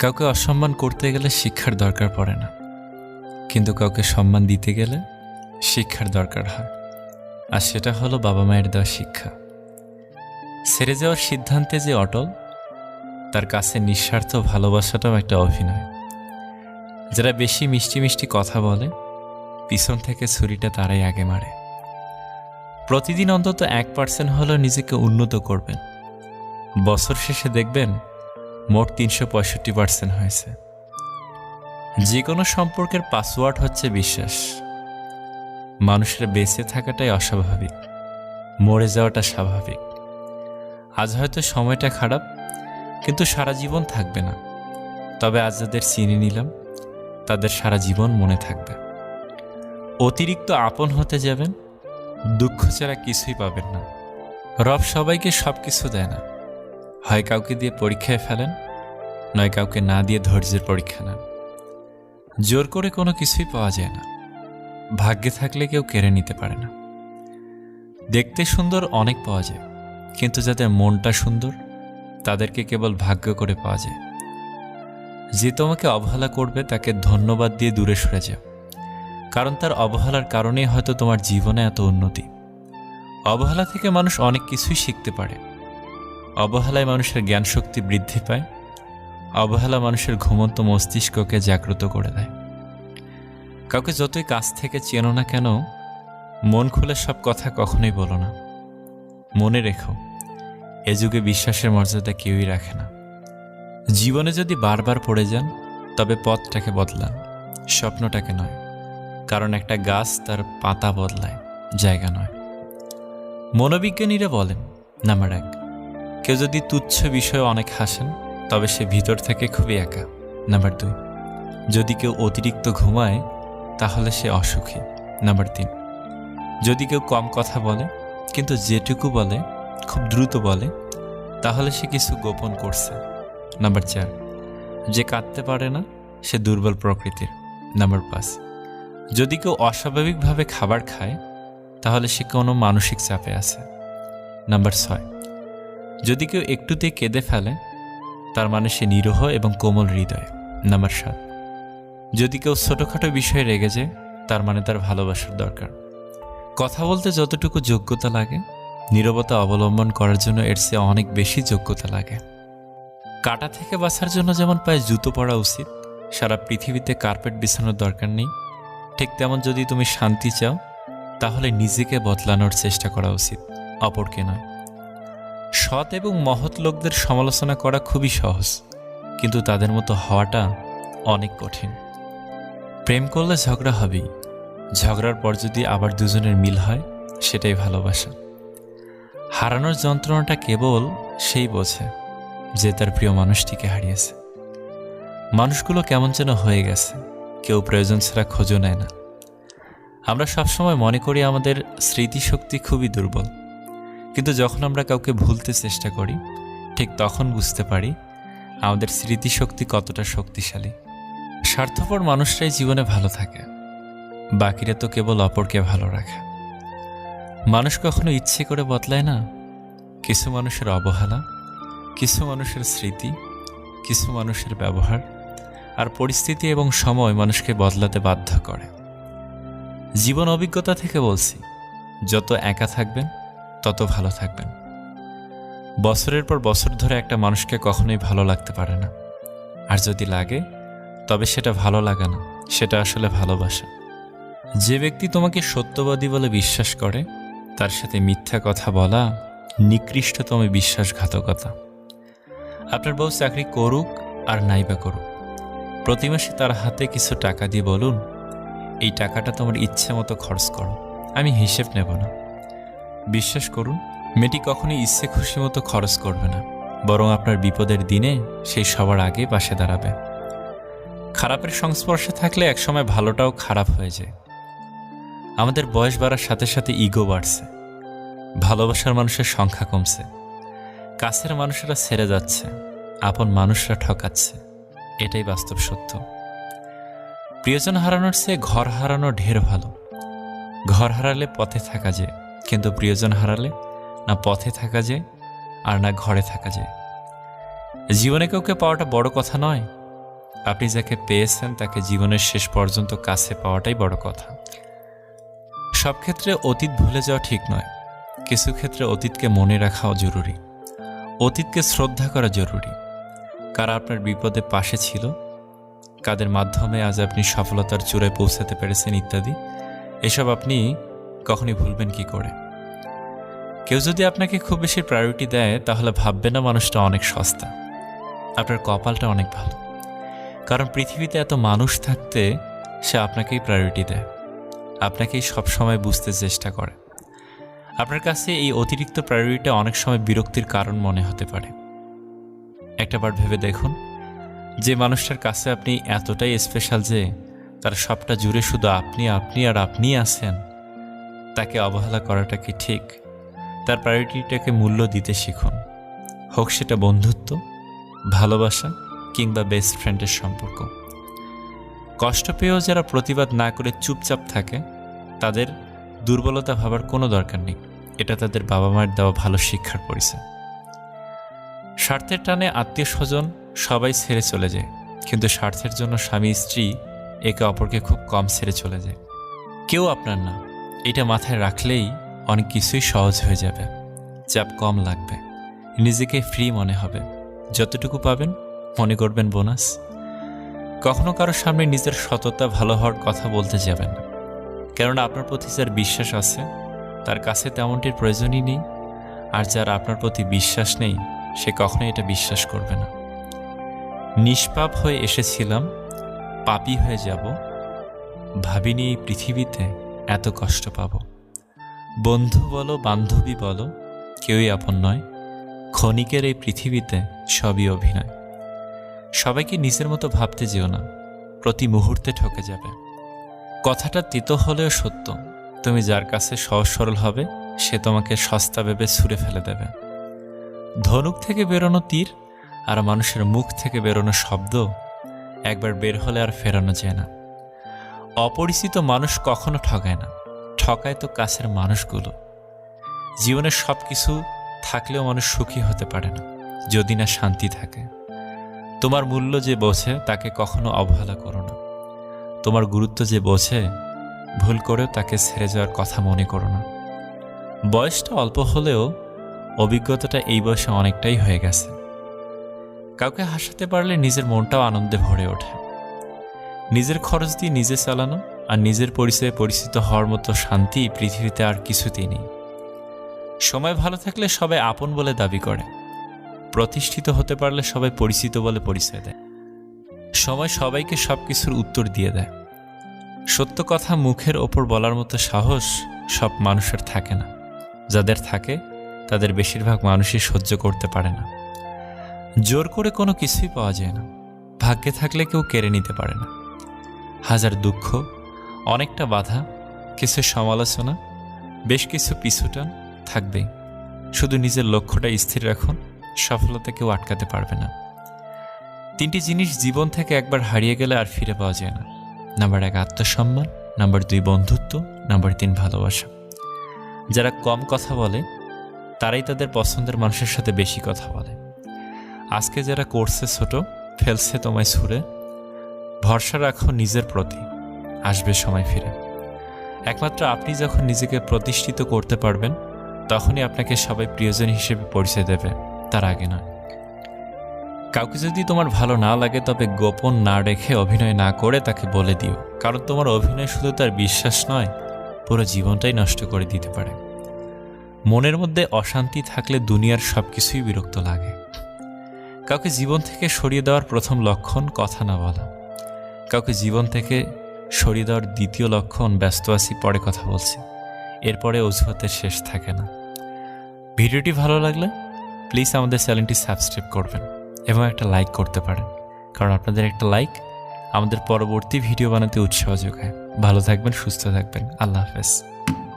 কাউকে অসম্মান করতে গেলে শিক্ষার দরকার পড়ে না, কিন্তু কাউকে সম্মান দিতে গেলে শিক্ষার দরকার হয়। আর সেটা হলো বাবা মায়ের দেওয়া শিক্ষা। ছেড়ে যাওয়ার সিদ্ধান্তে যে অটল, তার কাছে নিঃস্বার্থ ভালোবাসাটাও একটা অভিনয়। যারা বেশি মিষ্টি মিষ্টি কথা বলে, পিছন থেকে ছুরিটা তারাই আগে মারে। প্রতিদিন অন্তত 1% হলেও নিজেকে উন্নত করবেন। বছর শেষে দেখবেন মোট 365% হয়েছে। যে কোনো সম্পর্কের পাসওয়ার্ড হচ্ছে বিশ্বাস। মানুষের বেঁচে থাকাটাই অস্বাভাবিক, মরে যাওয়াটা স্বাভাবিক। আজ হয়তো সময়টা খারাপ, কিন্তু সারা জীবন থাকবে না। তবে আজ যাদের চিনে নিলাম, তাদের সারা জীবন মনে থাকবে। অতিরিক্ত আপন হতে যাবেন, দুঃখ ছাড়া কিছুই পাবেন না। রব সবাইকে সব কিছু দেয় না। হয় কাউকে দিয়ে পরীক্ষায় ফেলেন, নয় কাউকে না দিয়ে ধৈর্যের পরীক্ষা নেন। জোর করে কোনো কিছুই পাওয়া যায় না। ভাগ্যে থাকলে কেউ কেড়ে নিতে পারে না। দেখতে সুন্দর অনেক পাওয়া যায়, কিন্তু যাদের মনটা সুন্দর, তাদেরকে কেবল ভাগ্য করে পাওয়া যায়। যে তোমাকে অবহেলা করবে, তাকে ধন্যবাদ দিয়ে দূরে সরে যাও, কারণ তার অবহেলার কারণেই হয়তো তোমার জীবনে এত উন্নতি। অবহেলা থেকে মানুষ অনেক কিছুই শিখতে পারে। অবহেলায় মানুষের জ্ঞান শক্তি বৃদ্ধি পায়। অবহেলা মানুষের ঘুমন্ত মস্তিষ্ককে জাগ্রত করে দেয়। কাউকে যতই কাছ থেকে চেনো না কেন, মন খুলে সব কথা কখনোই বলো না। মনে রেখো, এ যুগে বিশ্বাসের মর্যাদা কেউই রাখে না। জীবনে যদি বারবার পড়ে যান, তবে পথটাকে বদলান, স্বপ্নটাকে নয়। কারণ একটা গাছ তার পাতা বদলায়, জায়গা নয়। মনোবিজ্ঞানীরা বলেন, নাম্বার 1, কেউ যদি তুচ্ছ বিষয়ে অনেক হাসেন, তবে সে ভিতর থেকে খুবই একা। নাম্বার 2, যদি কেউ অতিরিক্ত ঘুমায়, তাহলে সে অসুখী। নাম্বার 3, যদি কেউ কম কথা বলে, কিন্তু যেটুকু বলে খুব দ্রুত বলে, তাহলে সে কিছু গোপন করছে। নাম্বার 4, যে কাঁদতে পারে না, সে দুর্বল প্রকৃতির। নাম্বার 5, যদি কেউ অস্বাভাবিকভাবে খাবার খায়, তাহলে সে কোনো মানসিক চাপে আছে। নাম্বার 6, যদি কেউ একটুতেই কেঁদে ফেলে, তার মানে সে নিরীহ এবং কোমল হৃদয়। নাম্বার 7, যদি কেউ ছোটোখাটো বিষয়ে রেগে যায়, তার মানে তার ভালোবাসার দরকার। কথা বলতে যতটুকু যোগ্যতা লাগে, নীরবতা অবলম্বন করার জন্য এর চেয়ে অনেক বেশি যোগ্যতা লাগে। কাঁটা থেকে বাঁচার জন্য যেমন পায়ে জুতো পরা উচিত, সারা পৃথিবীতে কার্পেট বিছানোর দরকার নেই, ঠিক তেমন যদি তুমি শান্তি চাও, তাহলে নিজেকে বদলানোর চেষ্টা করা উচিত, অপরকে নয়। সৎ এবং মহৎ লোকদের সমালোচনা করা খুবই সহজ, কিন্তু তাদের মতো হওয়াটা অনেক কঠিন। প্রেম করলে ঝগড়া হবেই। ঝগড়ার পর যদি আবার দুজনের মিল হয়, সেটাই ভালোবাসা। হারানোর যন্ত্রণাটা কেবল সেই বোঝে যে তার প্রিয় মানুষটিকে হারিয়েছে। মানুষগুলো কেমন যেন হয়ে গেছে, কেউ প্রয়োজন ছাড়া খোঁজও নেয় না। আমরা সবসময় মনে করি আমাদের স্মৃতিশক্তি খুবই দুর্বল, কিন্তু যখন আমরা কাউকে ভুলতে চেষ্টা করি, ঠিক তখন বুঝতে পারি আমাদের স্মৃতিশক্তি কতটা শক্তিশালী। স্বার্থপর মানুষরাই জীবনে ভালো থাকে, বাকিরা তো কেবল অপরকে ভালো রাখে। মানুষ কখনো ইচ্ছে করে বদলায় না। কিছু মানুষের অবহেলা, কিছু মানুষের স্মৃতি, কিছু মানুষের ব্যবহার আর পরিস্থিতি এবং সময় মানুষকে বদলাতে বাধ্য করে। জীবন অভিজ্ঞতা থেকে বলছি, যত একা থাকবেন, তত ভালো থাকবেন। বছরের পর বছর ধরে একটা মানুষকে কখনোই ভালো লাগতে পারে না। আর যদি লাগে, তবে সেটা ভালো লাগা না, সেটা আসলে ভালোবাসা। যে ব্যক্তি তোমাকে সত্যবাদী বলে বিশ্বাস করে, তার সাথে মিথ্যা কথা বলা নিকৃষ্টতম বিশ্বাসঘাতকতা। আপনার বউ চাকরি করুক আর নাইবা করুক, প্রতি মাসে তার হাতে কিছু টাকা দিয়ে বলুন, এই টাকাটা তোমার ইচ্ছে মতো খরচ করো, আমি হিসেব নেব না। বিশ্বাস করুন, মেয়েটি কখনোই ইচ্ছে খুশি মতো খরচ করবে না, বরং আপনার বিপদের দিনে সেই সবার আগে পাশে দাঁড়াবে। খারাপের সংস্পর্শে থাকলে একসময় ভালোটাও খারাপ হয়ে যায়। আমাদের বয়স বাড়ার সাথে সাথে ইগো বাড়ছে, ভালোবাসার মানুষের সংখ্যা কমছে, কাছের মানুষেরা ছেড়ে যাচ্ছে, আপন মানুষরা ঠকাচ্ছে। এটাই বাস্তব সত্য। প্রিয়জন হারানোর চেয়ে ঘর হারানো ঢের ভালো। ঘর হারালে পথে থাকা যায়, কিন্তু প্রিয়জন হারালে না পথে থাকা যায় আর না ঘরে থাকা যায়। জীবনে কাউকে পাওয়াটা বড় কথা নয়, আপনি যাকে পেয়েছেন তাকে জীবনের শেষ পর্যন্ত কাছে পাওয়াটাই বড় কথা। সব ক্ষেত্রে অতীত ভুলে যাওয়া ঠিক নয়, কিছু ক্ষেত্রে অতীতকে মনে রাখাও জরুরি, অতীতকে শ্রদ্ধা করা জরুরি। কারা আপনার বিপদে পাশে ছিল, কাদের মাধ্যমে আজ আপনি সফলতার চূড়ায় পৌঁছাতে পেরেছেন ইত্যাদি, এসব আপনি কখনই ভুলবেন কি করে। কেউ যদি আপনাকে খুব বেশি প্রায়োরিটি দেয় তাহলে ভাববেন না মানুষটা অনেক সস্তা, আপনার কপালটা অনেক ভালো। কারণ পৃথিবীতে এত মানুষ থাকতে সে আপনাকেই প্রায়োরিটি দেয়, আপনাকেই সবসময় বুঝতে চেষ্টা করে। আপনার কাছে এই অতিরিক্ত প্রায়োরিটিটা অনেক সময় বিরক্তির কারণ মনে হতে পারে। একটাবার ভেবে দেখুন, যে মানুষটার কাছে আপনি এতটাই স্পেশাল যে তার সবটা জুড়ে শুধু আপনি আপনি আর আপনিই আছেন, তাকে অবহেলা করাটা কি ঠিক? তার প্রায়োরিটিটাকে মূল্য দিতে শিখুন, হোক সেটা বন্ধুত্ব, ভালোবাসা কিংবা বেস্ট ফ্রেন্ডের সম্পর্ক। কষ্ট পেয়েও যারা প্রতিবাদ না করে চুপচাপ থাকে তাদের দুর্বলতা ভাবার কোনো দরকার নেই, এটা তাদের বাবা মায়ের দেওয়া ভালো শিক্ষার পরিচয়। স্বার্থের টানে আত্মীয় স্বজন সবাই ছেড়ে চলে যায়, কিন্তু স্বার্থের জন্য স্বামী স্ত্রী একে অপরকে খুব কম ছেড়ে চলে যায়। কেউ আপনার না, এটা মাথায় রাখলেই অনেক কিছুই সহজ হয়ে যাবে, চাপ কম লাগবে, নিজেকে ফ্রি মনে হবে। যতটুকু পাবেন মনে করবেন বোনাস। কখনো কারো সামনে নিজের সততা ভালো হওয়ার কথা বলতে যাবেন না, কেননা আপনার প্রতি যার বিশ্বাস আছে তার কাছে তেমনটির প্রয়োজনই নেই, আর যার আপনার প্রতি বিশ্বাস নেই সে কখনোই এটা বিশ্বাস করবে না। নিষ্পাপ হয়ে এসেছিলাম, পাপী হয়ে যাব, ভাবিনি এই পৃথিবীতে এত কষ্ট পাব। বন্ধু বলো বান্ধবী বলো কেউই আপন নয়, ক্ষণিকের এই পৃথিবীতে সবই অভিনয়। সবাইকে নিজের মতো ভাবতে যেও না, প্রতি মুহূর্তে ঠকে যাবে। কথাটা তিতো হলেও সত্য, তুমি যার কাছে সহজ সরল হবে সে তোমাকে সস্তা ভেবে ছুঁড়ে ফেলে দেবে। ধনুক থেকে বেরোনো তীর আর মানুষের মুখ থেকে বেরোনো শব্দ একবার বের হলে আর ফেরানো যায় না। অপরিচিত মানুষ কখনো ঠকায় না, ঠকায় তো কাছের মানুষগুলো। জীবনের সব কিছু থাকলেও মানুষ সুখী হতে পারে না যদি না শান্তি থাকে। তোমার মূল্য যে বোঝে তাকে কখনো অবহেলা করো না, তোমার গুরুত্ব যে বোঝে ভুল করেও তাকে ছেড়ে যাওয়ার কথা মনে করো না। বয়সটা অল্প হলেও অভিজ্ঞতাটা এই বয়সে অনেকটাই হয়ে গেছে। কাউকে হাসাতে পারলে নিজের মনটাও আনন্দে ভরে ওঠে। নিজের খরচ দিয়ে নিজে চালানো আর নিজের পরিচয়ে পরিচিত হওয়ার মতো শান্তি পৃথিবীতে আর কিছুতেই নেই। সময় ভালো থাকলে সবাই আপন বলে দাবি করে, প্রতিষ্ঠিত হতে পারলে সবাই পরিচিত বলে পরিচয় দেয়। সময় সবাইকে সব কিছুর উত্তর দিয়ে দেয়। সত্য কথা মুখের ওপর বলার মতো সাহস সব মানুষের থাকে না, যাদের থাকে তাদের বেশিরভাগ মানুষই সহ্য করতে পারে না। জোর করে কোনো কিছুই পাওয়া যায় না, ভাগ্যে থাকলে কেউ কেড়ে নিতে পারে না। হাজার দুঃখ, অনেকটা বাধা, কিছু সমালোচনা, বেশ কিছু পিছুটান থাকবেই। শুধু নিজের লক্ষ্যটা স্থির রাখুন, সফলতা কেউ আটকাতে পারবে না। 3টি জিনিস জীবন থেকে একবার হারিয়ে গেলে আর ফিরে পাওয়া যায় না। নাম্বার 1 আত্মসম্মান, নাম্বার 2 বন্ধুত্ব, নাম্বার 3 ভালোবাসা। যারা কম কথা বলে তারাই তাদের পছন্দের মানুষের সাথে বেশি কথা বলে। আজকে যারা করছে ছোট, ফেলছে তোমায় ছুঁড়ে, ভরসা রাখো নিজের প্রতি, আসবে সময় ফিরে। একমাত্র আপনি যখন নিজেকে প্রতিষ্ঠিত করতে পারবেন তখনই আপনাকে সবাই প্রিয়জন হিসেবে পরিচয় দেবে, তার আগে নয়। কাউকে যদি তোমার ভালো না লাগে তবে গোপন না রেখে অভিনয় না করে তাকে বলে দিও, কারণ তোমার অভিনয় শুধু তার বিশ্বাস নয়, পুরো জীবনটাই নষ্ট করে দিতে পারে। মনের মধ্যে অশান্তি থাকলে দুনিয়ার সব কিছুই বিরক্ত লাগে। কাউকে জীবন থেকে সরিয়ে দেওয়ার প্রথম লক্ষণ কথা না বলা। কাউকে জীবন থেকে সরিয়ে দেওয়ার দ্বিতীয় লক্ষণ ব্যস্ত আছি, পরে কথা বলছি। এরপরে অজুহাতের শেষ থাকে না। ভিডিওটি ভালো লাগলে প্লিজ আমাদের চ্যানেলটি সাবস্ক্রাইব করবেন এবং একটা লাইক করতে পারেন, কারণ আপনাদের একটা লাইক আমাদের পরবর্তী ভিডিও বানাতে উৎসাহ যোগায়। ভালো থাকবেন, সুস্থ থাকবেন। আল্লাহ হাফেজ।